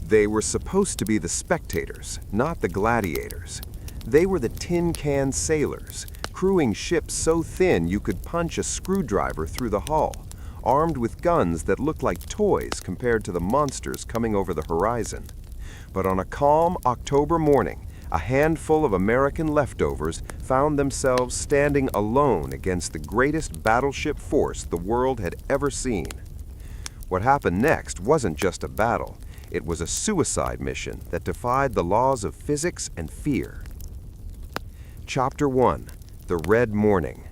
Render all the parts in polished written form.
They were supposed to be the spectators, not the gladiators. They were the tin can sailors, crewing ships so thin you could punch a screwdriver through the hull, armed with guns that looked like toys compared to the monsters coming over the horizon. But on a calm October morning, a handful of American leftovers found themselves standing alone against the greatest battleship force the world had ever seen. What happened next wasn't just a battle. It was a suicide mission that defied the laws of physics and fear. Chapter 1. The Red Morning.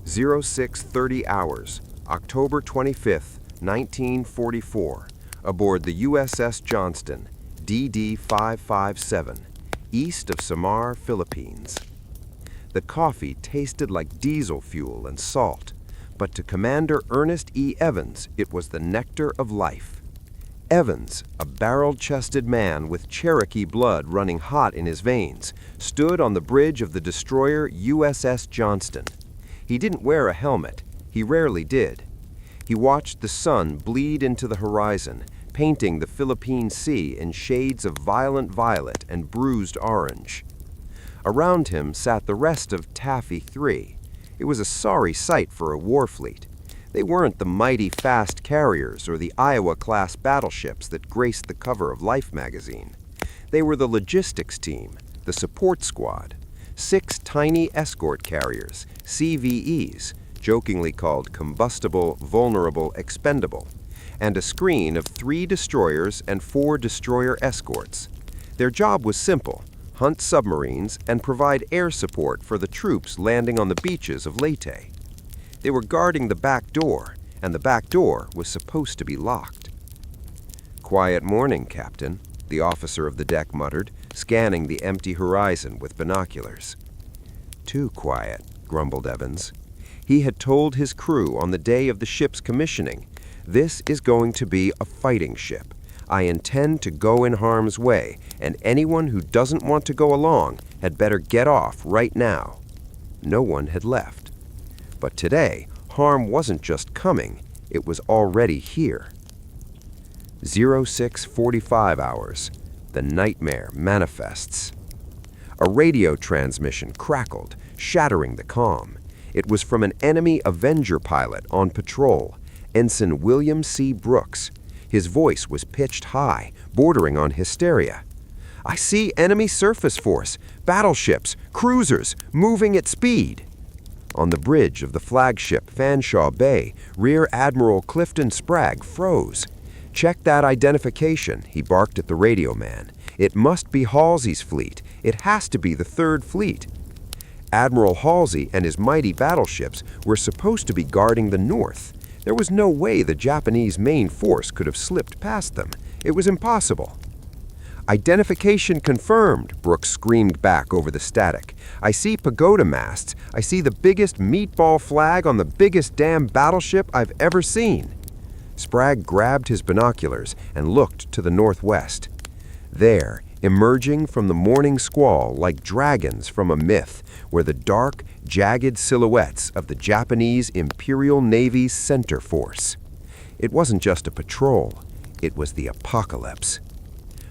0630 hours, October 25, 1944, aboard the USS Johnston, DD-557, east of Samar, Philippines. The coffee tasted like diesel fuel and salt, but to Commander Ernest E. Evans, it was the nectar of life. Evans, a barrel-chested man with Cherokee blood running hot in his veins, stood on the bridge of the destroyer USS Johnston. He didn't wear a helmet. He rarely did. He watched the sun bleed into the horizon, painting the Philippine Sea in shades of violent violet and bruised orange. Around him sat the rest of Taffy 3. It was a sorry sight for a war fleet. They weren't the mighty fast carriers or the Iowa-class battleships that graced the cover of Life magazine. They were the logistics team, the support squad, 6 tiny escort carriers, CVEs, jokingly called combustible, vulnerable, expendable, and a screen of 3 destroyers and 4 destroyer escorts. Their job was simple: hunt submarines and provide air support for the troops landing on the beaches of Leyte. They were guarding the back door, and the back door was supposed to be locked. "Quiet morning, Captain," the officer of the deck muttered, scanning the empty horizon with binoculars. "Too quiet," grumbled Evans. He had told his crew on the day of the ship's commissioning, "This is going to be a fighting ship. I intend to go in harm's way, and anyone who doesn't want to go along had better get off right now." No one had left. But today, harm wasn't just coming, it was already here. 0645 hours. The nightmare manifests. A radio transmission crackled, shattering the calm. It was from an enemy Avenger pilot on patrol, Ensign William C. Brooks. His voice was pitched high, bordering on hysteria. "I see enemy surface force, battleships, cruisers, moving at speed." On the bridge of the flagship Fanshawe Bay, Rear Admiral Clifton Spragg froze. "Check that identification," he barked at the radio man. "It must be Halsey's fleet. It has to be the 3rd Fleet." Admiral Halsey and his mighty battleships were supposed to be guarding the north. There was no way the Japanese main force could have slipped past them. It was impossible. "Identification confirmed," Brooks screamed back over the static. "I see pagoda masts. I see the biggest meatball flag on the biggest damn battleship I've ever seen." Spragg grabbed his binoculars and looked to the northwest. There, emerging from the morning squall like dragons from a myth, were the dark, jagged silhouettes of the Japanese Imperial Navy's center force. It wasn't just a patrol, it was the apocalypse.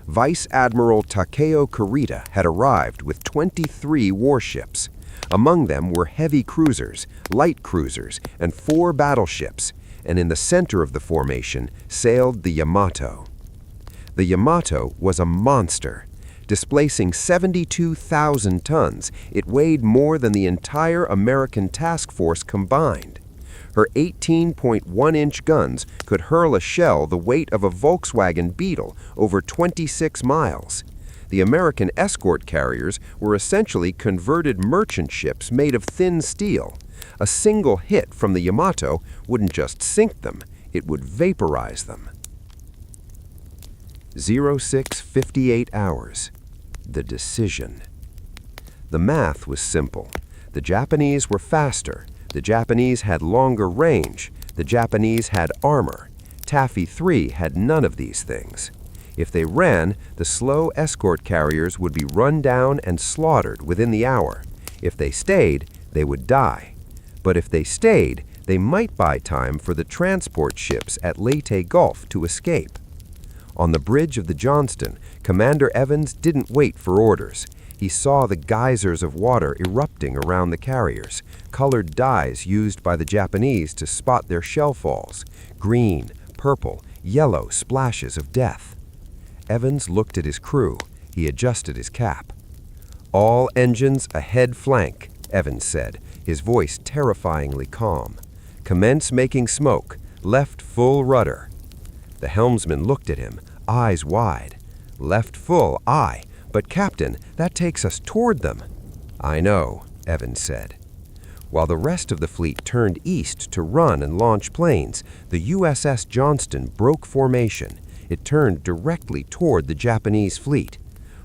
Vice Admiral Takeo Kurita had arrived with 23 warships. Among them were heavy cruisers, light cruisers, and 4 battleships, and in the center of the formation sailed the Yamato. The Yamato was a monster. Displacing 72,000 tons, it weighed more than the entire American task force combined. Her 18.1-inch guns could hurl a shell the weight of a Volkswagen Beetle over 26 miles. The American escort carriers were essentially converted merchant ships made of thin steel. A single hit from the Yamato wouldn't just sink them, it would vaporize them. 0658 hours. The decision. The math was simple. The Japanese were faster. The Japanese had longer range. The Japanese had armor. Taffy 3 had none of these things. If they ran, the slow escort carriers would be run down and slaughtered within the hour. If they stayed, they would die. But if they stayed, they might buy time for the transport ships at Leyte Gulf to escape. On the bridge of the Johnston, Commander Evans didn't wait for orders. He saw the geysers of water erupting around the carriers, colored dyes used by the Japanese to spot their shell falls, green, purple, yellow splashes of death. Evans looked at his crew. He adjusted his cap. "All engines ahead flank," Evans said, his voice terrifyingly calm. "Commence making smoke. Left full rudder." The helmsman looked at him, eyes wide. "Left full, aye. But, Captain, that takes us toward them." "I know," Evans said. While the rest of the fleet turned east to run and launch planes, the USS Johnston broke formation. It turned directly toward the Japanese fleet.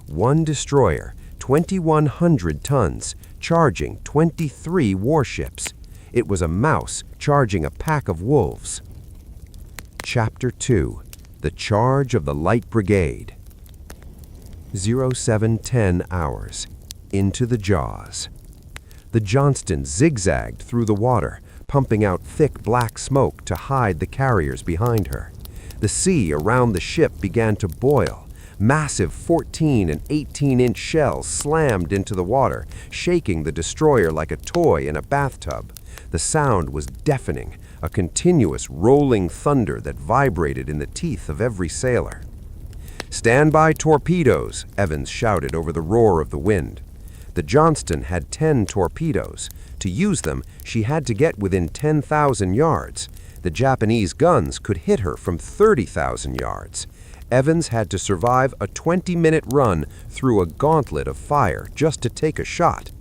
One destroyer, 2,100 tons, charging 23 warships. It was a mouse charging a pack of wolves. Chapter 2. The Charge of the Light Brigade. 0710 hours. Into the jaws. The Johnston zigzagged through the water, pumping out thick black smoke to hide the carriers behind her. The sea around the ship began to boil. Massive 14 and 18-inch shells slammed into the water, shaking the destroyer like a toy in a bathtub. The sound was deafening, a continuous rolling thunder that vibrated in the teeth of every sailor. "Stand by torpedoes," Evans shouted over the roar of the wind. The Johnston had 10 torpedoes. To use them, she had to get within 10,000 yards. The Japanese guns could hit her from 30,000 yards. Evans had to survive a 20-minute run through a gauntlet of fire just to take a shot.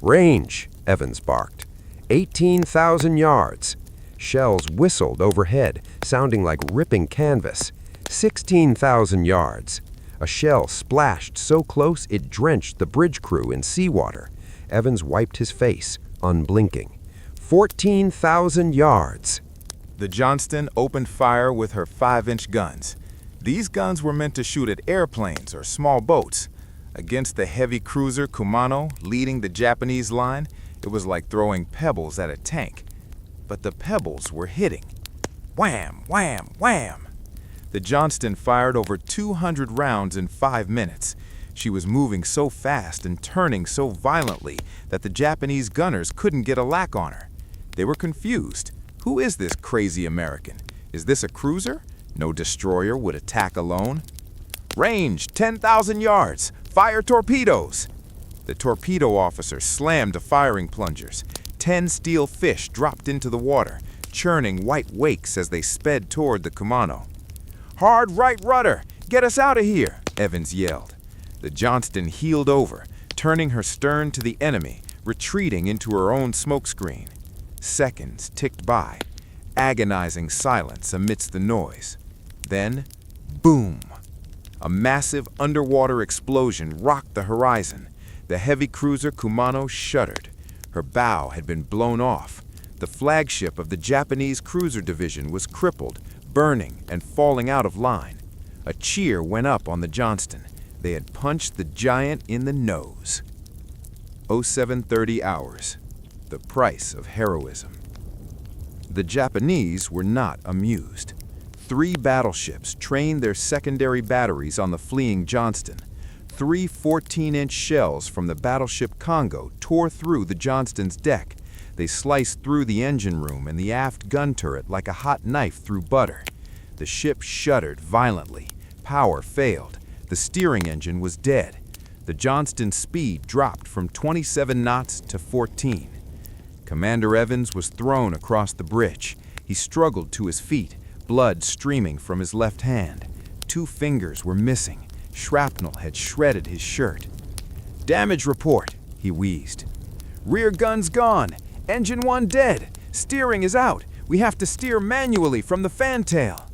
"Range," Evans barked. 18,000 yards. Shells whistled overhead, sounding like ripping canvas. 16,000 yards. A shell splashed so close it drenched the bridge crew in seawater. Evans wiped his face, unblinking. 14,000 yards. The Johnston opened fire with her 5-inch guns. These guns were meant to shoot at airplanes or small boats. Against the heavy cruiser Kumano leading the Japanese line, it was like throwing pebbles at a tank. But the pebbles were hitting. Wham, wham, wham! The Johnston fired over 200 rounds in 5 minutes. She was moving so fast and turning so violently that the Japanese gunners couldn't get a lack on her. They were confused. Who is this crazy American? Is this a cruiser? No destroyer would attack alone. "Range, 10,000 yards. Fire torpedoes." The torpedo officer slammed the firing plungers. 10 steel fish dropped into the water, churning white wakes as they sped toward the Kumano. "Hard right rudder! Get us out of here!" Evans yelled. The Johnston heeled over, turning her stern to the enemy, retreating into her own smokescreen. Seconds ticked by, agonizing silence amidst the noise. Then, boom! A massive underwater explosion rocked the horizon. The heavy cruiser Kumano shuddered. Her bow had been blown off. The flagship of the Japanese cruiser division was crippled, burning and falling out of line. A cheer went up on the Johnston. They had punched the giant in the nose. 0730 hours. The price of heroism. The Japanese were not amused. 3 battleships trained their secondary batteries on the fleeing Johnston. 3 14-inch shells from the battleship Congo tore through the Johnston's deck. They sliced through the engine room and the aft gun turret like a hot knife through butter. The ship shuddered violently. Power failed. The steering engine was dead. The Johnston's speed dropped from 27 knots to 14. Commander Evans was thrown across the bridge. He struggled to his feet, blood streaming from his left hand. 2 fingers were missing. Shrapnel had shredded his shirt. "Damage report," he wheezed. "Rear gun's gone. Engine 1 dead. Steering is out. We have to steer manually from the fantail."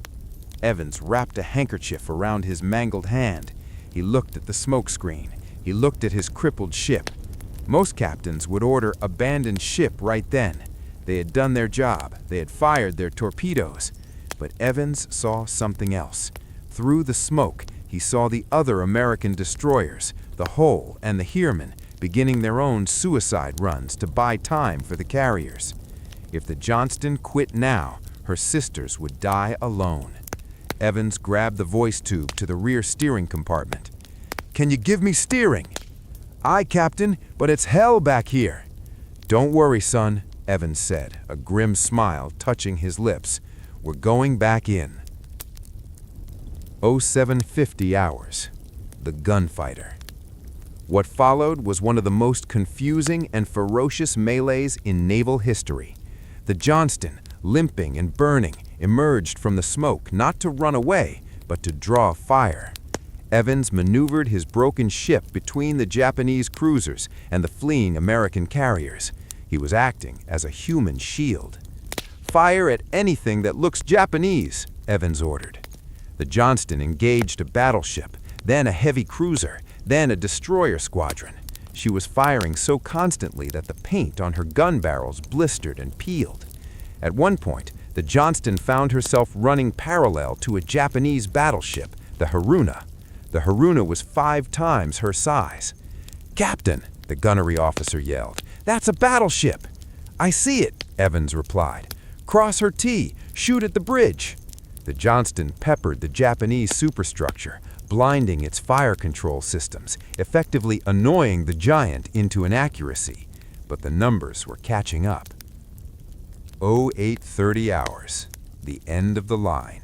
Evans wrapped a handkerchief around his mangled hand. He looked at the smokescreen. He looked at his crippled ship. Most captains would order abandon ship right then. They had done their job. They had fired their torpedoes. But Evans saw something else. Through the smoke, he saw the other American destroyers, the Hull and the Heermann, beginning their own suicide runs to buy time for the carriers. If the Johnston quit now, her sisters would die alone. Evans grabbed the voice tube to the rear steering compartment. "Can you give me steering?" "Aye, Captain, but it's hell back here." "Don't worry, son," Evans said, a grim smile touching his lips. "We're going back in." 0750 hours. The gunfighter. What followed was one of the most confusing and ferocious melees in naval history. The Johnston, limping and burning, emerged from the smoke not to run away, but to draw fire. Evans maneuvered his broken ship between the Japanese cruisers and the fleeing American carriers. He was acting as a human shield. "Fire at anything that looks Japanese," Evans ordered. The Johnston engaged a battleship, then a heavy cruiser, then a destroyer squadron. She was firing so constantly that the paint on her gun barrels blistered and peeled. At one point, the Johnston found herself running parallel to a Japanese battleship, the Haruna. The Haruna was 5 times her size. "Captain," the gunnery officer yelled, "that's a battleship!" "I see it," Evans replied. "Cross her T, shoot at the bridge." The Johnston peppered the Japanese superstructure, blinding its fire control systems, effectively annoying the giant into inaccuracy. But the numbers were catching up. 0830 hours, the end of the line.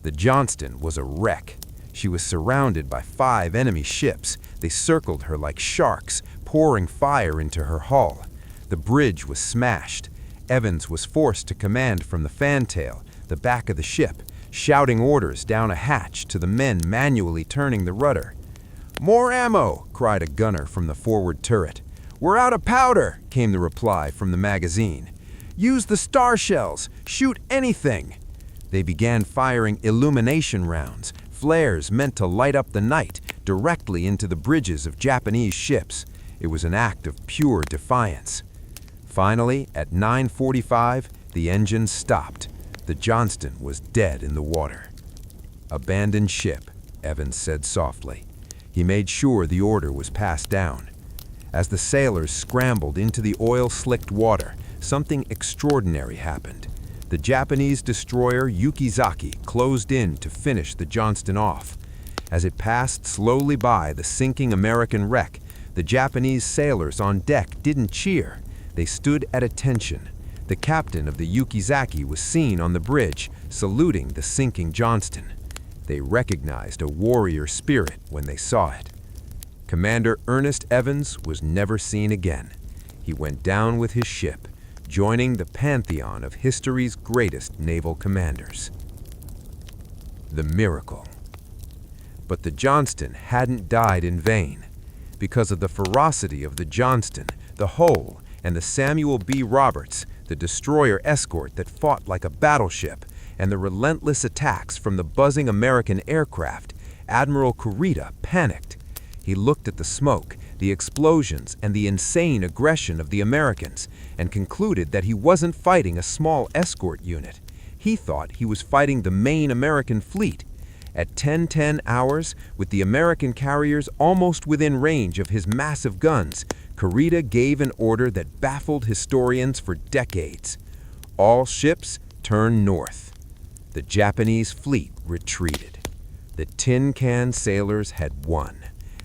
The Johnston was a wreck. She was surrounded by 5 enemy ships. They circled her like sharks, pouring fire into her hull. The bridge was smashed. Evans was forced to command from the fantail, the back of the ship, shouting orders down a hatch to the men manually turning the rudder. "More ammo!" cried a gunner from the forward turret. "We're out of powder!" came the reply from the magazine. "Use the star shells! Shoot anything!" They began firing illumination rounds, flares meant to light up the night, directly into the bridges of Japanese ships. It was an act of pure defiance. Finally, at 9:45, the engine stopped. The Johnston was dead in the water. "Abandoned ship," Evans said softly. He made sure the order was passed down. As the sailors scrambled into the oil-slicked water, something extraordinary happened. The Japanese destroyer Yukizaki closed in to finish the Johnston off. As it passed slowly by the sinking American wreck, the Japanese sailors on deck didn't cheer. They stood at attention. The captain of the Yukizaki was seen on the bridge, saluting the sinking Johnston. They recognized a warrior spirit when they saw it. Commander Ernest Evans was never seen again. He went down with his ship, joining the pantheon of history's greatest naval commanders. The miracle. But the Johnston hadn't died in vain. Because of the ferocity of the Johnston, the hull, and the Samuel B. Roberts, the destroyer escort that fought like a battleship, and the relentless attacks from the buzzing American aircraft, Admiral Kurita panicked. He looked at the smoke, the explosions, and the insane aggression of the Americans, and concluded that he wasn't fighting a small escort unit. He thought he was fighting the main American fleet. At 10:10 hours, with the American carriers almost within range of his massive guns, Kurita gave an order that baffled historians for decades. All ships turn north. The Japanese fleet retreated. The tin can sailors had won.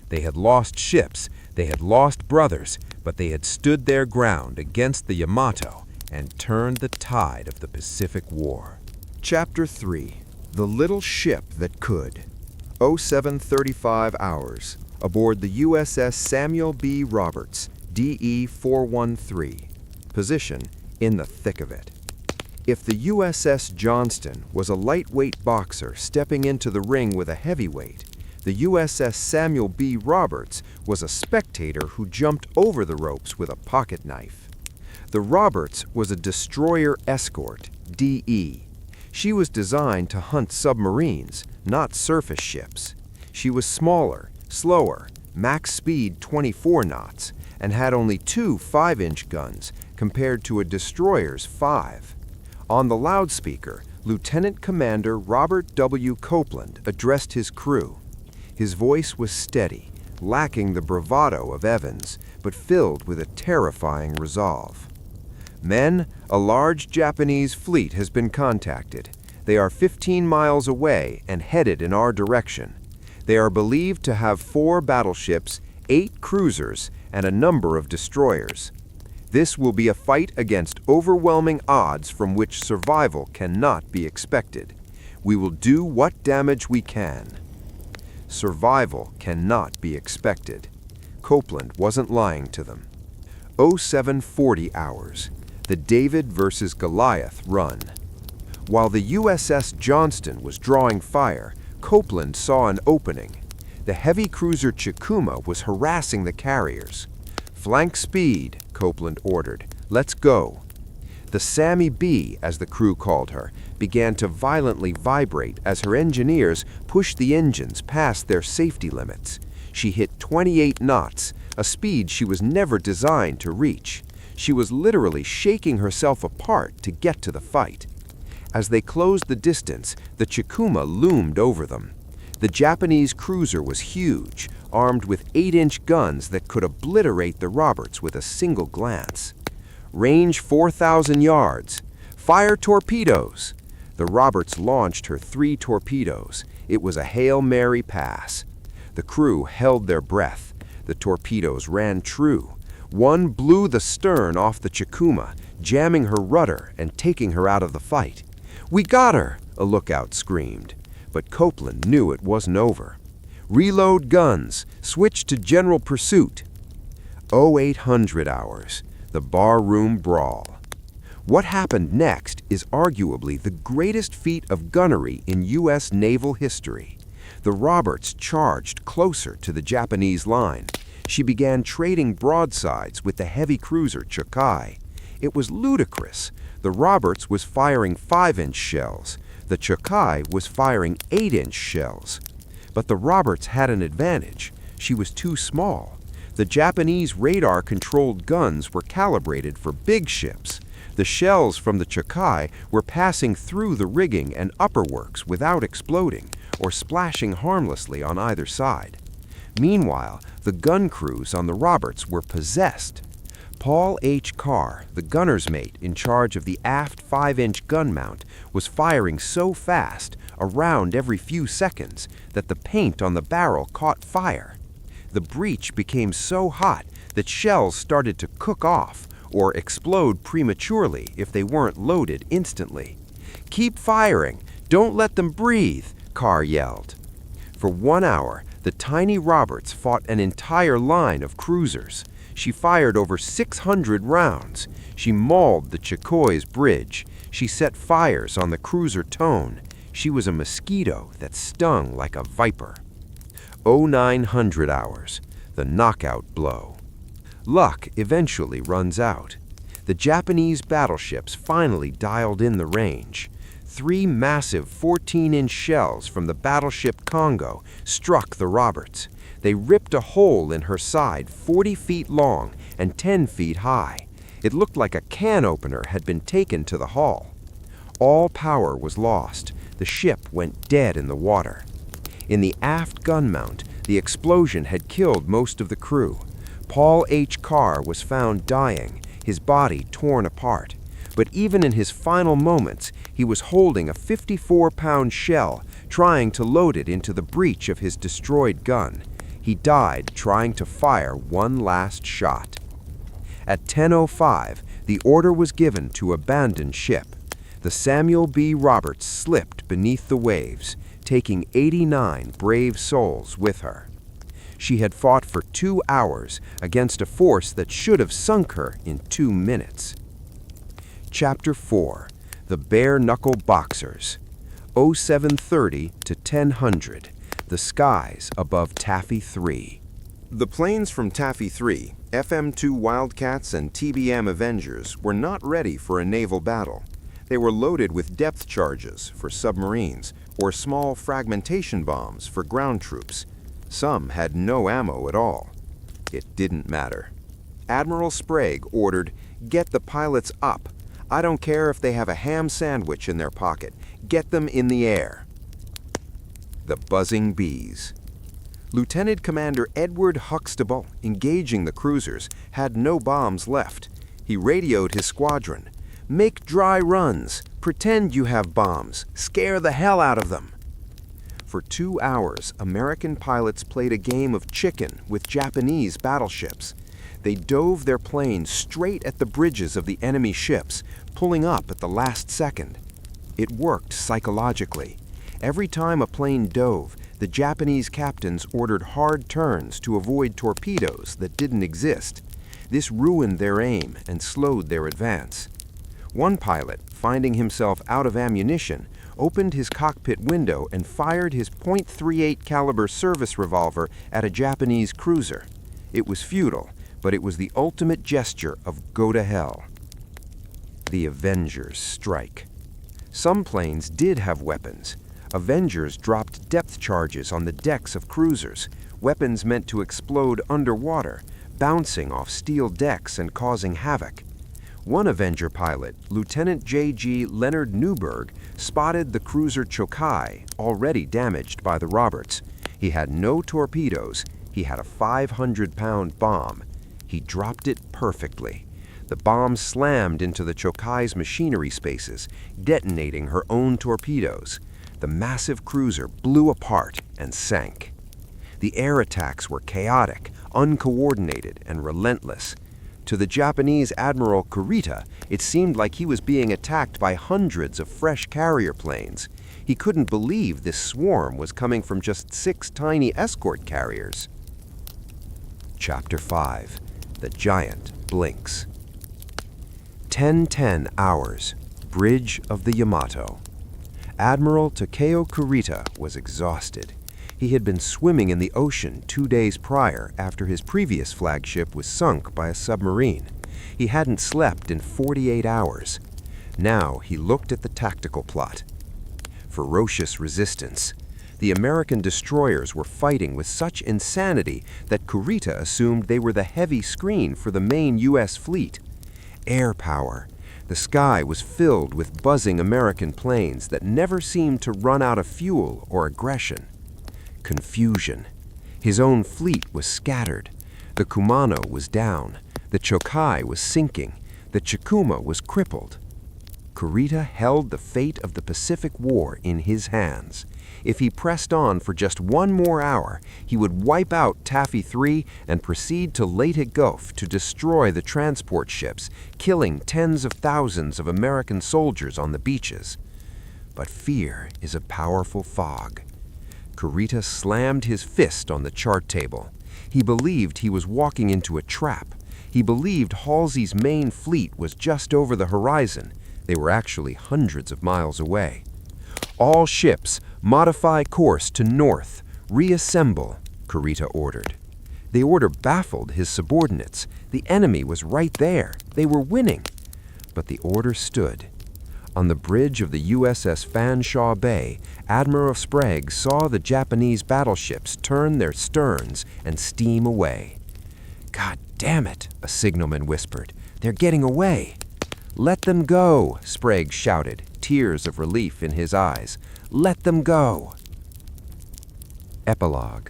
They had lost ships, they had lost brothers, but they had stood their ground against the Yamato and turned the tide of the Pacific War. Chapter 3. The Little Ship That Could. 0735 hours. Aboard the USS Samuel B. Roberts, DE-413. Position: in the thick of it. If the USS Johnston was a lightweight boxer stepping into the ring with a heavyweight, the USS Samuel B. Roberts was a spectator who jumped over the ropes with a pocket knife. The Roberts was a destroyer escort, DE. She was designed to hunt submarines, not surface ships. She was smaller, slower, max speed 24 knots, and had only 2 5-inch guns compared to a destroyer's 5. On the loudspeaker, Lieutenant Commander Robert W. Copeland addressed his crew. His voice was steady, lacking the bravado of Evans, but filled with a terrifying resolve. "Men, a large Japanese fleet has been contacted. They are 15 miles away and headed in our direction. They are believed to have 4 battleships, 8 cruisers, and a number of destroyers. This will be a fight against overwhelming odds from which survival cannot be expected. We will do what damage we can. Survival cannot be expected. Copeland wasn't lying to them. 0740 hours. The David versus Goliath run. While the USS Johnston was drawing fire, Copeland saw an opening. The heavy cruiser Chikuma was harassing the carriers. "Flank speed," Copeland ordered. "Let's go." The Sammy B, as the crew called her, began to violently vibrate as her engineers pushed the engines past their safety limits. She hit 28 knots, a speed she was never designed to reach. She was literally shaking herself apart to get to the fight. As they closed the distance, the Chikuma loomed over them. The Japanese cruiser was huge, armed with 8-inch guns that could obliterate the Roberts with a single glance. "Range 4,000 yards. Fire torpedoes!" The Roberts launched her 3 torpedoes. It was a Hail Mary pass. The crew held their breath. The torpedoes ran true. One blew the stern off the Chikuma, jamming her rudder and taking her out of the fight. "We got her!" a lookout screamed. But Copeland knew it wasn't over. "Reload guns. Switch to general pursuit." 0800 hours. The barroom brawl. What happened next is arguably the greatest feat of gunnery in U.S. naval history. The Roberts charged closer to the Japanese line. She began trading broadsides with the heavy cruiser Chukai. It was ludicrous. The Roberts was firing 5-inch shells. The Chukai was firing 8-inch shells. But the Roberts had an advantage. She was too small. The Japanese radar-controlled guns were calibrated for big ships. The shells from the Chukai were passing through the rigging and upperworks without exploding or splashing harmlessly on either side. Meanwhile, the gun crews on the Roberts were possessed. Paul H. Carr, the gunner's mate in charge of the aft 5-inch gun mount, was firing so fast, a round every few seconds, that the paint on the barrel caught fire. The breech became so hot that shells started to cook off or explode prematurely if they weren't loaded instantly. "Keep firing! Don't let them breathe!" Carr yelled. For 1 hour, the tiny Roberts fought an entire line of cruisers. She fired over 600 rounds. She mauled the Chikoi's bridge. She set fires on the cruiser Tone. She was a mosquito that stung like a viper. 0900 hours. The knockout blow. Luck eventually runs out. The Japanese battleships finally dialed in the range. 3 massive 14-inch shells from the battleship Congo struck the Roberts. They ripped a hole in her side 40 feet long and 10 feet high. It looked like a can opener had been taken to the hull. All power was lost. The ship went dead in the water. In the aft gun mount, the explosion had killed most of the crew. Paul H. Carr was found dying, his body torn apart. But even in his final moments, he was holding a 54-pound shell, trying to load it into the breech of his destroyed gun. He died trying to fire one last shot. At 10:05, the order was given to abandon ship. The Samuel B. Roberts slipped beneath the waves, taking 89 brave souls with her. She had fought for 2 hours against a force that should have sunk her in 2 minutes. Chapter 4. The Bare-Knuckle Boxers. 0730 to 1000. The skies above Taffy 3. The planes from Taffy 3, FM-2 Wildcats and TBM Avengers were not ready for a naval battle. They were loaded with depth charges for submarines or small fragmentation bombs for ground troops. Some had no ammo at all. It didn't matter. Admiral Sprague ordered, "Get the pilots up. I don't care if they have a ham sandwich in their pocket. Get them in the air." The buzzing bees. Lieutenant Commander Edward Huxtable, engaging the cruisers, had no bombs left. He radioed his squadron. "Make dry runs. Pretend you have bombs. Scare the hell out of them. For 2 hours, American pilots played a game of chicken with Japanese battleships. They dove their planes straight at the bridges of the enemy ships, pulling up at the last second. It worked psychologically. Every time a plane dove, the Japanese captains ordered hard turns to avoid torpedoes that didn't exist. This ruined their aim and slowed their advance. One pilot, finding himself out of ammunition, opened his cockpit window and fired his .38 caliber service revolver at a Japanese cruiser. It was futile, but it was the ultimate gesture of go to hell. The Avengers strike. Some planes did have weapons. Avengers dropped depth charges on the decks of cruisers, weapons meant to explode underwater, bouncing off steel decks and causing havoc. One Avenger pilot, Lieutenant J.G. Leonard Newberg, spotted the cruiser Chokai, already damaged by the Roberts. He had no torpedoes. He had a 500-pound bomb. He dropped it perfectly. The bomb slammed into the Chokai's machinery spaces, detonating her own torpedoes. The massive cruiser blew apart and sank. The air attacks were chaotic, uncoordinated, and relentless. To the Japanese Admiral Kurita, it seemed like he was being attacked by hundreds of fresh carrier planes. He couldn't believe this swarm was coming from just 6 tiny escort carriers. Chapter 5. The Giant Blinks. 10:10 hours. Bridge of the Yamato. Admiral Takeo Kurita was exhausted. He had been swimming in the ocean 2 days prior after his previous flagship was sunk by a submarine. He hadn't slept in 48 hours. Now he looked at the tactical plot. Ferocious resistance. The American destroyers were fighting with such insanity that Kurita assumed they were the heavy screen for the main U.S. fleet. Air power. The sky was filled with buzzing American planes that never seemed to run out of fuel or aggression. Confusion. His own fleet was scattered. The Kumano was down. The Chokai was sinking. The Chikuma was crippled. Kurita held the fate of the Pacific War in his hands. If he pressed on for just 1 more hour, he would wipe out Taffy 3 and proceed to Leyte Gulf to destroy the transport ships, killing tens of thousands of American soldiers on the beaches. But fear is a powerful fog. Kurita slammed his fist on the chart table. He believed he was walking into a trap. He believed Halsey's main fleet was just over the horizon. They were actually hundreds of miles away. All ships, modify course to north, reassemble, Kurita ordered. The order baffled his subordinates. The enemy was right there. They were winning. But the order stood. On the bridge of the USS Fanshawe Bay, Admiral Sprague saw the Japanese battleships turn their sterns and steam away. "God damn it," a signalman whispered. "They're getting away." "Let them go," Sprague shouted, tears of relief in his eyes. "Let them go." Epilogue.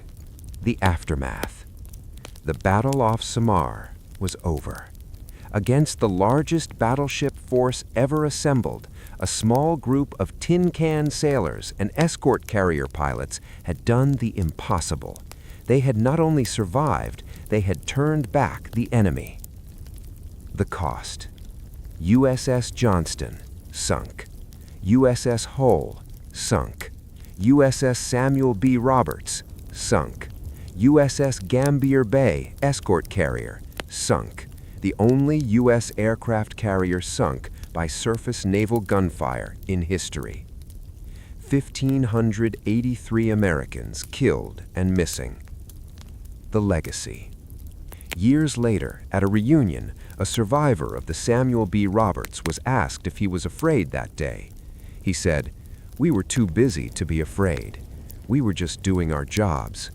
The aftermath. The battle off Samar was over. Against the largest battleship force ever assembled, a small group of tin can sailors and escort carrier pilots had done the impossible. They had not only survived, they had turned back the enemy. The cost. USS Johnston, sunk. USS Hull, sunk. USS Samuel B. Roberts, sunk. USS Gambier Bay, escort carrier, sunk. The only U.S. aircraft carrier sunk by surface naval gunfire in history. 1,583 Americans killed and missing. The legacy. Years later, at a reunion, a survivor of the Samuel B. Roberts was asked if he was afraid that day. He said, "We were too busy to be afraid. We were just doing our jobs.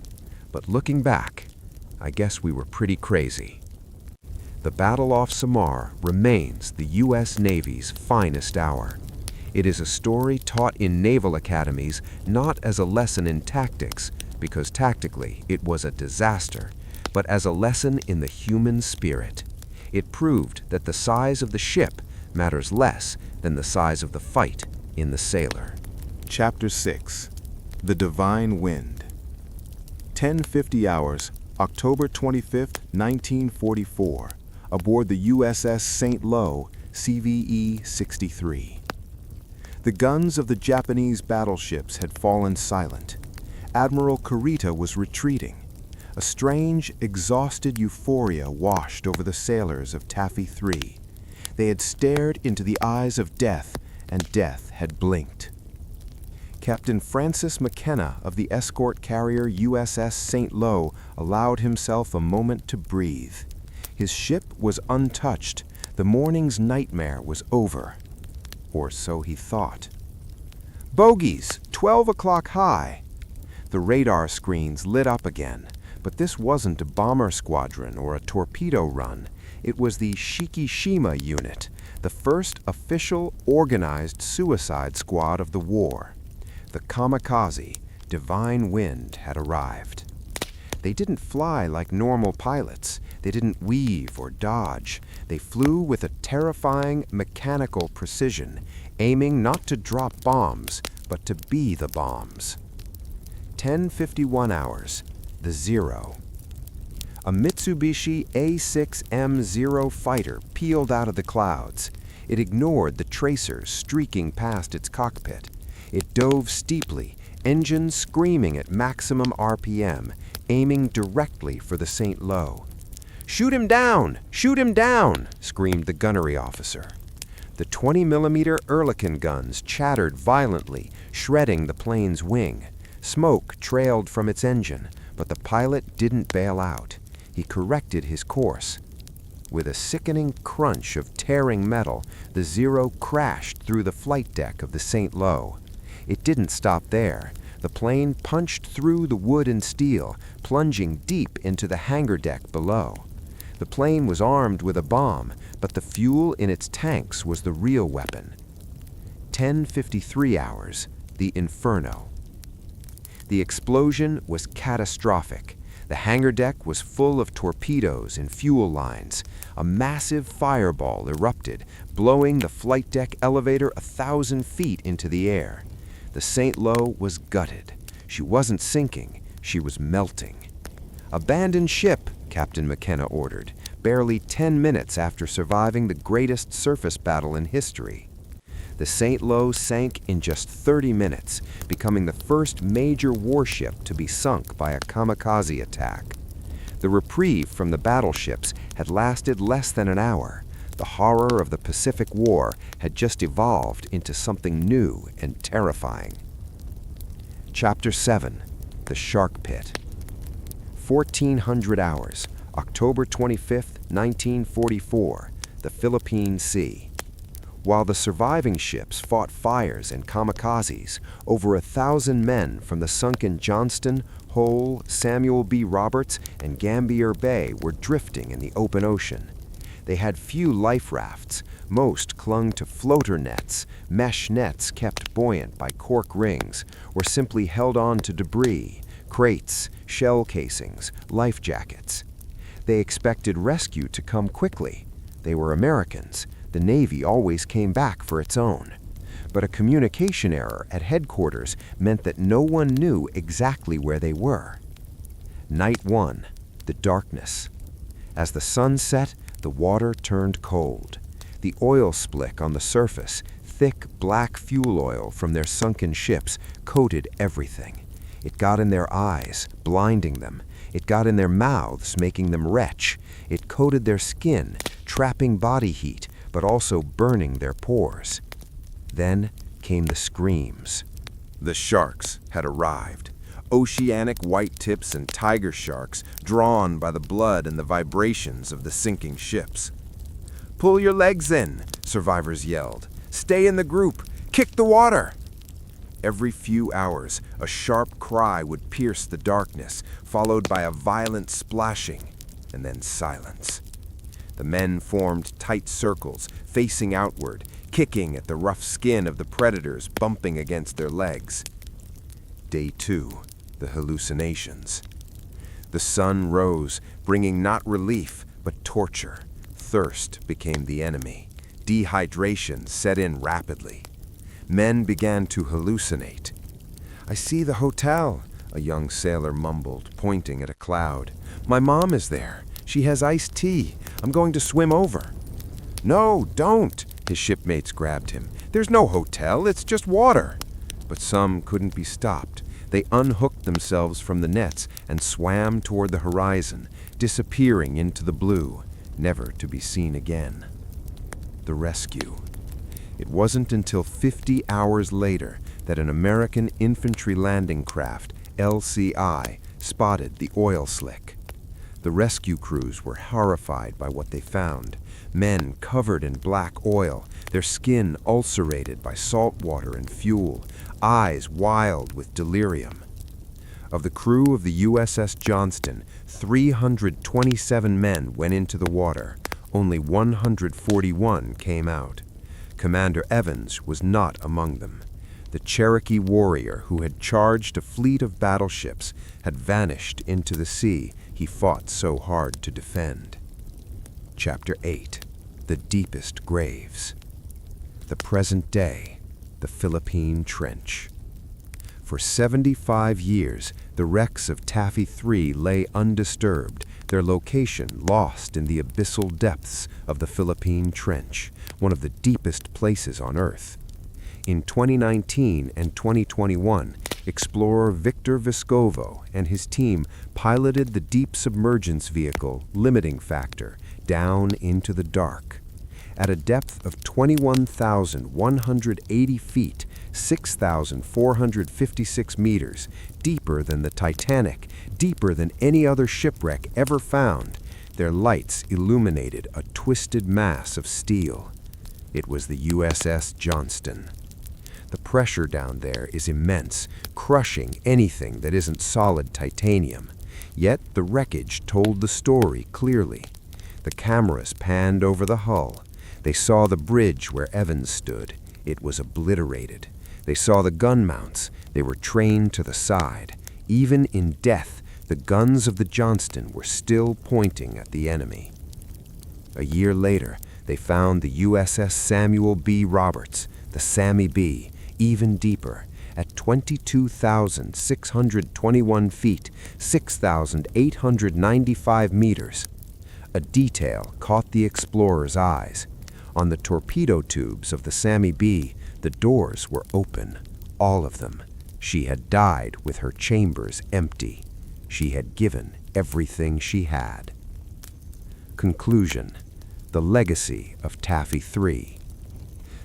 But looking back, I guess we were pretty crazy." The battle off Samar remains the U.S. Navy's finest hour. It is a story taught in naval academies not as a lesson in tactics, because tactically it was a disaster, but as a lesson in the human spirit. It proved that the size of the ship matters less than the size of the fight in the sailor. Chapter 6. The Divine Wind. 10:50 hours, October 25, 1944, aboard the USS St. Lo, CVE 63. The guns of the Japanese battleships had fallen silent. Admiral Kurita was retreating. A strange, exhausted euphoria washed over the sailors of Taffy 3. They had stared into the eyes of death, and death had blinked. Captain Francis McKenna of the escort carrier USS St. Lo allowed himself a moment to breathe. His ship was untouched. The morning's nightmare was over. Or so he thought. Bogies, 12 o'clock high. The radar screens lit up again, but this wasn't a bomber squadron or a torpedo run. It was the Shikishima unit, the first official organized suicide squad of the war. The kamikaze, Divine Wind, had arrived. They didn't fly like normal pilots. They didn't weave or dodge. They flew with a terrifying mechanical precision, aiming not to drop bombs, but to be the bombs. 10:51 hours, the Zero. A Mitsubishi A6M0 fighter peeled out of the clouds. It ignored the tracers streaking past its cockpit. It dove steeply, engines screaming at maximum RPM, aiming directly for the St. Lo. "Shoot him down! Shoot him down!" screamed the gunnery officer. The 20mm Ehrlichen guns chattered violently, shredding the plane's wing. Smoke trailed from its engine, but the pilot didn't bail out. He corrected his course. With a sickening crunch of tearing metal, the Zero crashed through the flight deck of the St. Lo. It didn't stop there. The plane punched through the wood and steel, plunging deep into the hangar deck below. The plane was armed with a bomb, but the fuel in its tanks was the real weapon. 10:53 hours, the Inferno. The explosion was catastrophic. The hangar deck was full of torpedoes and fuel lines. A massive fireball erupted, blowing the flight deck elevator 1,000 feet into the air. The St. Lo was gutted. She wasn't sinking, she was melting. "Abandon ship," Captain McKenna ordered, barely 10 minutes after surviving the greatest surface battle in history. The St. Lo sank in just 30 minutes, becoming the first major warship to be sunk by a kamikaze attack. The reprieve from the battleships had lasted less than an hour. The horror of the Pacific War had just evolved into something new and terrifying. Chapter 7. The Shark Pit. 1400 hours, October 25, 1944, the Philippine Sea. While the surviving ships fought fires and kamikazes, over 1,000 men from the sunken Johnston, Hull, Samuel B. Roberts, and Gambier Bay were drifting in the open ocean. They had few life rafts. Most clung to floater nets, mesh nets kept buoyant by cork rings, or simply held on to debris, crates, shell casings, life jackets. They expected rescue to come quickly. They were Americans. The Navy always came back for its own. But a communication error at headquarters meant that no one knew exactly where they were. Night 1, the darkness. As the sun set, the water turned cold. The oil slick on the surface, thick black fuel oil from their sunken ships, coated everything. It got in their eyes, blinding them. It got in their mouths, making them retch. It coated their skin, trapping body heat, but also burning their pores. Then came the screams. The sharks had arrived. Oceanic white tips and tiger sharks, drawn by the blood and the vibrations of the sinking ships. "Pull your legs in," survivors yelled. "Stay in the group. Kick the water." Every few hours, a sharp cry would pierce the darkness, followed by a violent splashing, and then silence. The men formed tight circles, facing outward, kicking at the rough skin of the predators bumping against their legs. Day 2. The hallucinations. The sun rose, bringing not relief, but torture. Thirst became the enemy. Dehydration set in rapidly. Men began to hallucinate. "I see the hotel," a young sailor mumbled, pointing at a cloud. "My mom is there. She has iced tea. I'm going to swim over." "No, don't!" His shipmates grabbed him. "There's no hotel, it's just water." But some couldn't be stopped. They unhooked themselves from the nets and swam toward the horizon, disappearing into the blue, never to be seen again. The rescue. It wasn't until 50 hours later that an American infantry landing craft, LCI, spotted the oil slick. The rescue crews were horrified by what they found. Men covered in black oil, their skin ulcerated by salt water and fuel, eyes wild with delirium. Of the crew of the USS Johnston, 327 men went into the water. Only 141 came out. Commander Evans was not among them. The Cherokee warrior who had charged a fleet of battleships had vanished into the sea he fought so hard to defend. Chapter 8. The Deepest Graves. The present day, the Philippine Trench. For 75 years, the wrecks of Taffy 3 lay undisturbed, their location lost in the abyssal depths of the Philippine Trench, one of the deepest places on Earth. In 2019 and 2021, explorer Victor Vescovo and his team piloted the deep submergence vehicle Limiting Factor down into the dark. At a depth of 21,180 feet, 6,456 meters, deeper than the Titanic, deeper than any other shipwreck ever found, their lights illuminated a twisted mass of steel. It was the USS Johnston. The pressure down there is immense, crushing anything that isn't solid titanium. Yet the wreckage told the story clearly. The cameras panned over the hull. They saw the bridge where Evans stood. It was obliterated. They saw the gun mounts. They were trained to the side. Even in death, the guns of the Johnston were still pointing at the enemy. A year later, they found the USS Samuel B. Roberts, the Sammy B., even deeper, at 22,621 feet, 6,895 meters. A detail caught the explorer's eyes. On the torpedo tubes of the Sammy B, the doors were open, all of them. She had died with her chambers empty. She had given everything she had. Conclusion: the legacy of Taffy 3.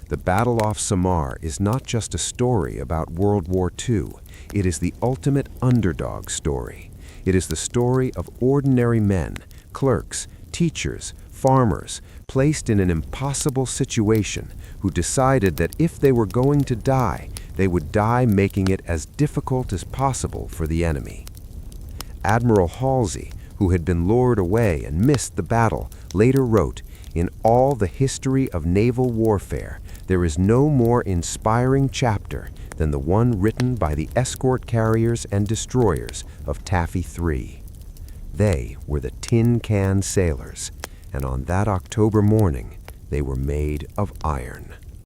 The Battle off Samar is not just a story about World War II. It is the ultimate underdog story. It is the story of ordinary men, clerks, teachers, farmers, placed in an impossible situation, who decided that if they were going to die, they would die making it as difficult as possible for the enemy. Admiral Halsey, who had been lured away and missed the battle, later wrote, "In all the history of naval warfare, there is no more inspiring chapter than the one written by the escort carriers and destroyers of Taffy 3. They were the tin can sailors, and on that October morning, they were made of iron."